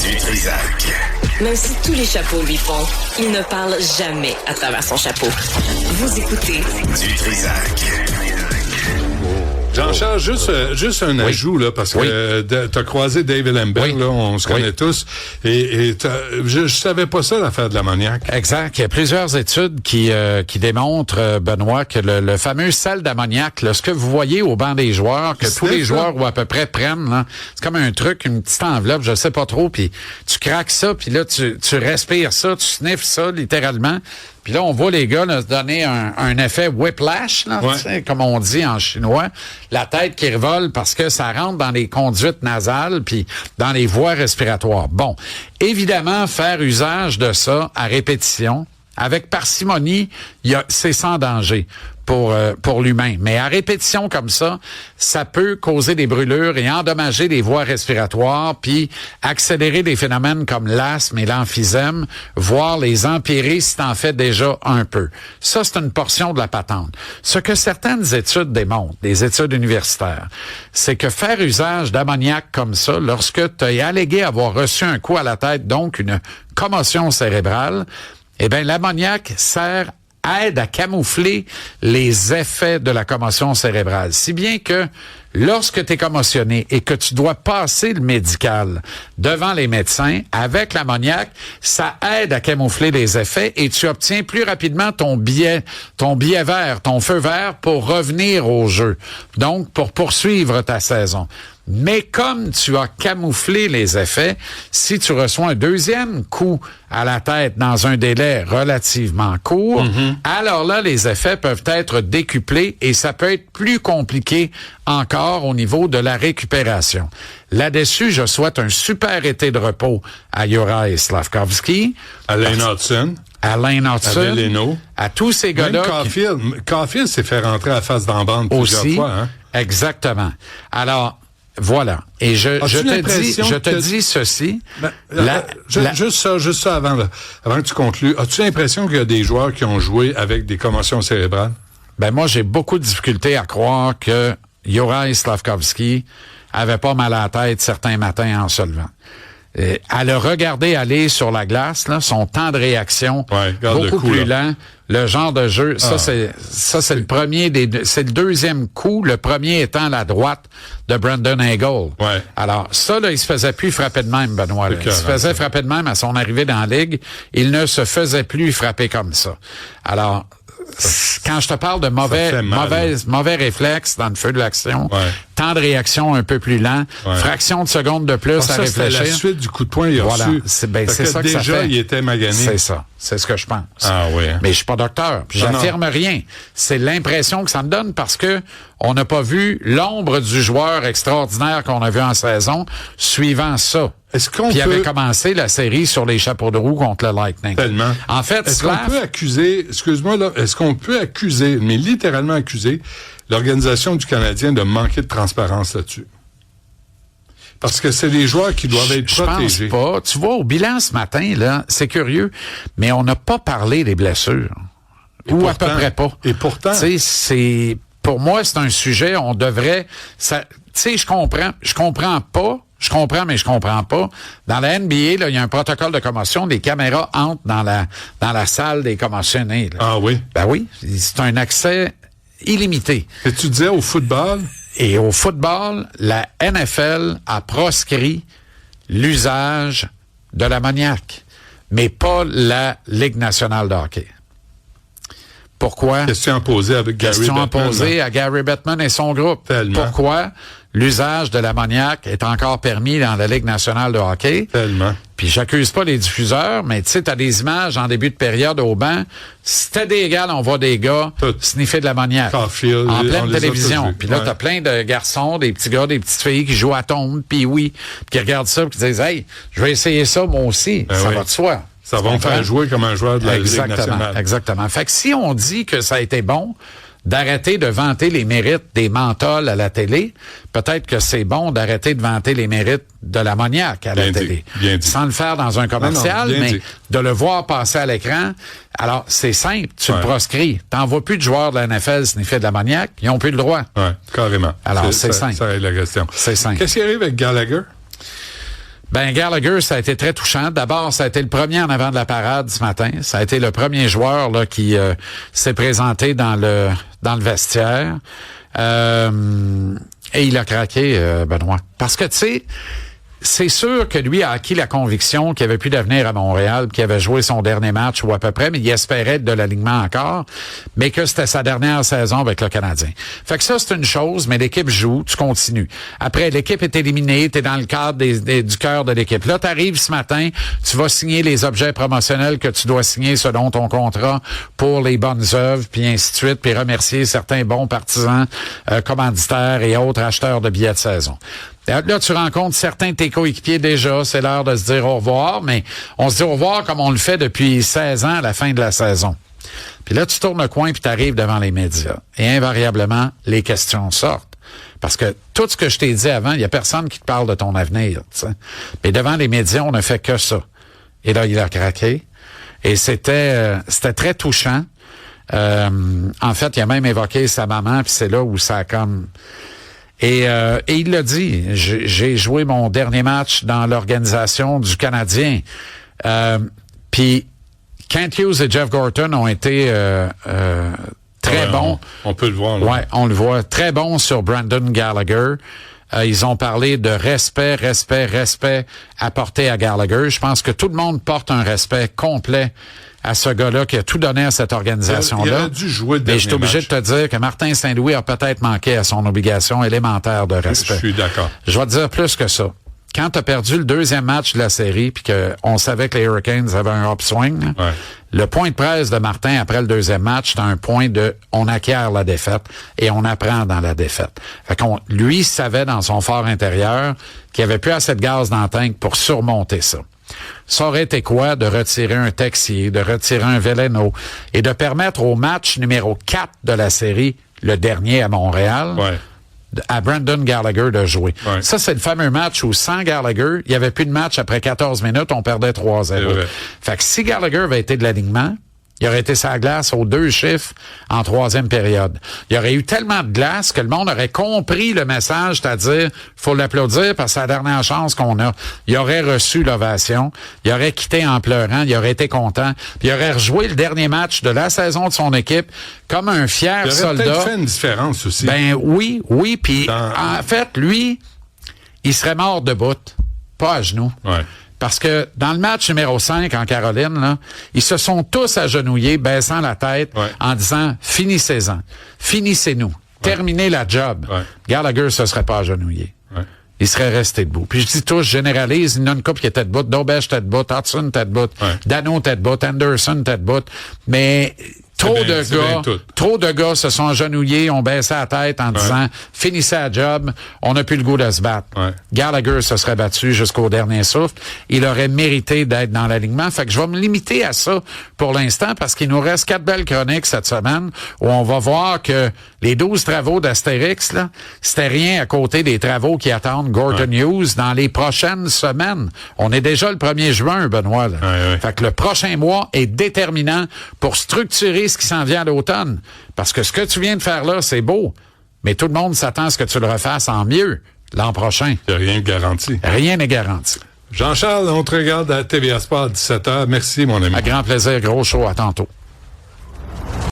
Du Trisac. Même si tous les chapeaux lui font, il ne parle jamais à travers son chapeau. Vous écoutez Du Trisac. Jean-Charles, juste un ajout, là, parce que t'as croisé David Lambert, là, on se connaît tous, et je savais pas ça, l'affaire de l'ammoniac. Exact. Il y a plusieurs études qui démontrent, Benoît, que le fameux sel d'ammoniac, là, ce que vous voyez au banc des joueurs, que tous les joueurs ou à peu près prennent, là, c'est comme un truc, une petite enveloppe, je sais pas trop, puis tu craques ça, puis là, tu respires ça, tu sniffes ça, littéralement. Puis là, on voit les gars là, se donner un effet whiplash, là, tu sais, comme on dit en chinois, la tête qui revole parce que ça rentre dans les conduites nasales puis dans les voies respiratoires. Bon, évidemment, faire usage de ça à répétition, avec parcimonie, c'est sans danger pour l'humain. Mais à répétition comme ça peut causer des brûlures et endommager les voies respiratoires, puis accélérer des phénomènes comme l'asthme et l'emphysème, voire les empirer si t'en fais déjà un peu. Ça, c'est une portion de la patente. Ce que certaines études démontrent, des études universitaires, c'est que faire usage d'ammoniac comme ça, lorsque tu as allégué avoir reçu un coup à la tête, donc une commotion cérébrale, eh bien, l'ammoniac aide à camoufler les effets de la commotion cérébrale. Si bien que lorsque tu es commotionné et que tu dois passer le médical devant les médecins, avec l'ammoniac, ça aide à camoufler les effets et tu obtiens plus rapidement ton billet vert, ton feu vert pour revenir au jeu. Donc, pour poursuivre ta saison. Mais comme tu as camouflé les effets, si tu reçois un deuxième coup à la tête dans un délai relativement court, alors là, les effets peuvent être décuplés et ça peut être plus compliqué encore au niveau de la récupération. Là-dessus, je souhaite un super été de repos à Juraj Slafkovský, Alain Hodgson, à Veleno, à tous ces gars-là. Caulfield s'est fait rentrer à la face dans la bande plusieurs fois. Hein? Exactement. Alors, voilà. Et je te dis ceci. Juste ça avant que tu conclues. As-tu l'impression qu'il y a des joueurs qui ont joué avec des commotions cérébrales? Ben, moi, j'ai beaucoup de difficultés à croire que Juraj Slafkovský avait pas mal à la tête certains matins en se levant. À le regarder aller sur la glace, là, son temps de réaction beaucoup plus lent. Le genre de jeu, c'est le premier c'est le deuxième coup, le premier étant la droite de Brandon Hagel. Ouais. Alors, ça, là, il se faisait plus frapper de même, Benoît. Il se faisait frapper de même à son arrivée dans la Ligue. Il ne se faisait plus frapper comme ça. Alors, quand je te parle de mauvais réflexes dans le feu de l'action, temps de réaction un peu plus lent, fraction de seconde de plus à réfléchir. C'est la suite du coup de poing il a reçu. C'est ça que déjà, ça fait. Il était magané. C'est ça. C'est ce que je pense. Ah oui. Mais je suis pas docteur. Puis j'affirme rien. C'est l'impression que ça me donne parce que on n'a pas vu l'ombre du joueur extraordinaire qu'on a vu en saison suivant ça. Puis avait commencé la série sur les chapeaux de roue contre le Lightning. Tellement. En fait, est-ce qu'on peut accuser, excuse-moi là, est-ce qu'on peut accuser, mais littéralement accuser, l'organisation du Canadien de manquer de transparence là-dessus? Parce que c'est des joueurs qui doivent être protégés. Je pense pas. Tu vois, au bilan ce matin, là, c'est curieux, mais on n'a pas parlé des blessures. Ou à peu près pas. Et pourtant. Tu sais, pour moi, c'est un sujet, on devrait, tu sais, je comprends, mais je comprends pas. Dans la NBA, là, il y a un protocole de commotion, les caméras entrent dans la salle des commotionnés, là. Ah oui? Ben oui. C'est un accès illimité. Et tu disais au football? Et au football, la NFL a proscrit l'usage de l'ammoniac, mais pas la Ligue nationale de hockey. Pourquoi? Question posée avec Gary Bettman. Question posée à Gary Bettman et son groupe. Tellement. Pourquoi l'usage de l'ammoniac est encore permis dans la Ligue nationale de hockey? Tellement. Puis j'accuse pas les diffuseurs, mais tu sais, t'as des images en début de période au banc. C'était des gars, on voit des gars sniffer de l'ammoniac en pleine télévision. Puis là, t'as plein de garçons, des petits gars, des petites filles qui jouent à tombe, puis qui regardent ça, puis qui disent « Hey, je vais essayer ça moi aussi. » Ça va de soi. Ça va me faire jouer comme un joueur de la Ligue nationale. Exactement. Fait que si on dit que ça a été bon d'arrêter de vanter les mérites des menthols à la télé, peut-être que c'est bon d'arrêter de vanter les mérites de l'ammoniac à la télé. Bien dit. Sans le faire dans un commercial, mais de le voir passer à l'écran. Alors, c'est simple, tu le proscris. T'en vois plus de joueurs de la NFL sniffer de l'ammoniac, ils ont plus le droit. Ouais, carrément. Alors, c'est simple. Ça règle la question. C'est simple. Qu'est-ce qui arrive avec Gallagher? Ben, Gallagher, ça a été très touchant. D'abord, ça a été le premier en avant de la parade ce matin. Ça a été le premier joueur là qui s'est présenté dans le vestiaire. Et il a craqué, Benoît. Parce que, tu sais, c'est sûr que lui a acquis la conviction qu'il avait plus d'avenir à Montréal, qu'il avait joué son dernier match ou à peu près, mais il espérait être de l'alignement encore, mais que c'était sa dernière saison avec le Canadien. Fait que ça, c'est une chose, mais l'équipe joue, tu continues. Après, l'équipe est éliminée, t'es dans le cadre du cœur de l'équipe. Là, t'arrives ce matin, tu vas signer les objets promotionnels que tu dois signer selon ton contrat pour les bonnes œuvres, puis ainsi de suite, puis remercier certains bons partisans, commanditaires et autres acheteurs de billets de saison. Là, tu rencontres certains de tes coéquipiers déjà, c'est l'heure de se dire au revoir, mais on se dit au revoir comme on le fait depuis 16 ans à la fin de la saison. Puis là, tu tournes le coin puis tu arrives devant les médias. Et invariablement, les questions sortent. Parce que tout ce que je t'ai dit avant, il y a personne qui te parle de ton avenir. T'sais. Mais devant les médias, on ne fait que ça. Et là, il a craqué. Et c'était très touchant. En fait, il a même évoqué sa maman, puis c'est là où ça a comme... Et il l'a dit, j'ai joué mon dernier match dans l'organisation du Canadien. Puis Kent Hughes et Jeff Gorton ont été très bons. On peut le voir. Là. Ouais, on le voit. Très bons sur Brandon Gallagher. Ils ont parlé de respect apporté à Gallagher. Je pense que tout le monde porte un respect complet à ce gars-là qui a tout donné à cette organisation-là. Il a dû jouer le dernier match. Mais je suis obligé de te dire que Martin Saint-Louis a peut-être manqué à son obligation élémentaire de respect. Je suis d'accord. Je vais te dire plus que ça. Quand tu as perdu le deuxième match de la série puis qu'on savait que les Hurricanes avaient un upswing, ouais. Le point de presse de Martin après le deuxième match, c'est un point de on acquiert la défaite et on apprend dans la défaite. Fait qu'on lui savait dans son fort intérieur qu'il n'y avait plus assez de gaz dans le tank pour surmonter ça. Ça aurait été quoi de retirer un Texier, de retirer un Veleno et de permettre au match numéro 4 de la série, le dernier à Montréal, ouais. à Brandon Gallagher de jouer. Ouais. Ça, c'est le fameux match où sans Gallagher, il n'y avait plus de match après 14 minutes, on perdait 3-0. Fait que si Gallagher avait été de l'alignement, il aurait été sa glace aux 2 chiffres en troisième période. Il y aurait eu tellement de glace que le monde aurait compris le message, c'est-à-dire, faut l'applaudir parce que c'est la dernière chance qu'on a. Il aurait reçu l'ovation, il aurait quitté en pleurant, il aurait été content, puis il aurait rejoué le dernier match de la saison de son équipe comme un fier soldat. Il aurait peut-être fait une différence aussi. Ben oui, puis en fait, lui, il serait mort debout, pas à genoux. Ouais. Parce que dans le match numéro 5 en Caroline, là, ils se sont tous agenouillés, baissant la tête, en disant « Finissez-en, finissez-nous, terminez la job. » Gallagher se serait pas agenouillé. Ouais. Il serait resté debout. Puis je dis tous, je généralise, il y en a une couple qui était debout, Dobèche était debout, Hudson était debout, Dano était debout, Anderson était debout, mais... Trop de gars se sont agenouillés, ont baissé la tête en disant « Finissez la job, on n'a plus le goût de se battre. » Gallagher se serait battu jusqu'au dernier souffle. Il aurait mérité d'être dans l'alignement. Fait que je vais me limiter à ça pour l'instant parce qu'il nous reste 4 belles chroniques cette semaine où on va voir que les 12 travaux d'Astérix, là, c'était rien à côté des travaux qui attendent Gorton Hughes dans les prochaines semaines. On est déjà le 1er juin, Benoît. Là. Fait que le prochain mois est déterminant pour structurer ce qui s'en vient à l'automne. Parce que ce que tu viens de faire là, c'est beau. Mais tout le monde s'attend à ce que tu le refasses en mieux l'an prochain. Il n'y a rien de garanti. Rien n'est garanti. Jean-Charles, on te regarde à TVA Sport à 17h. Merci, mon ami. À grand plaisir. Gros show. À tantôt.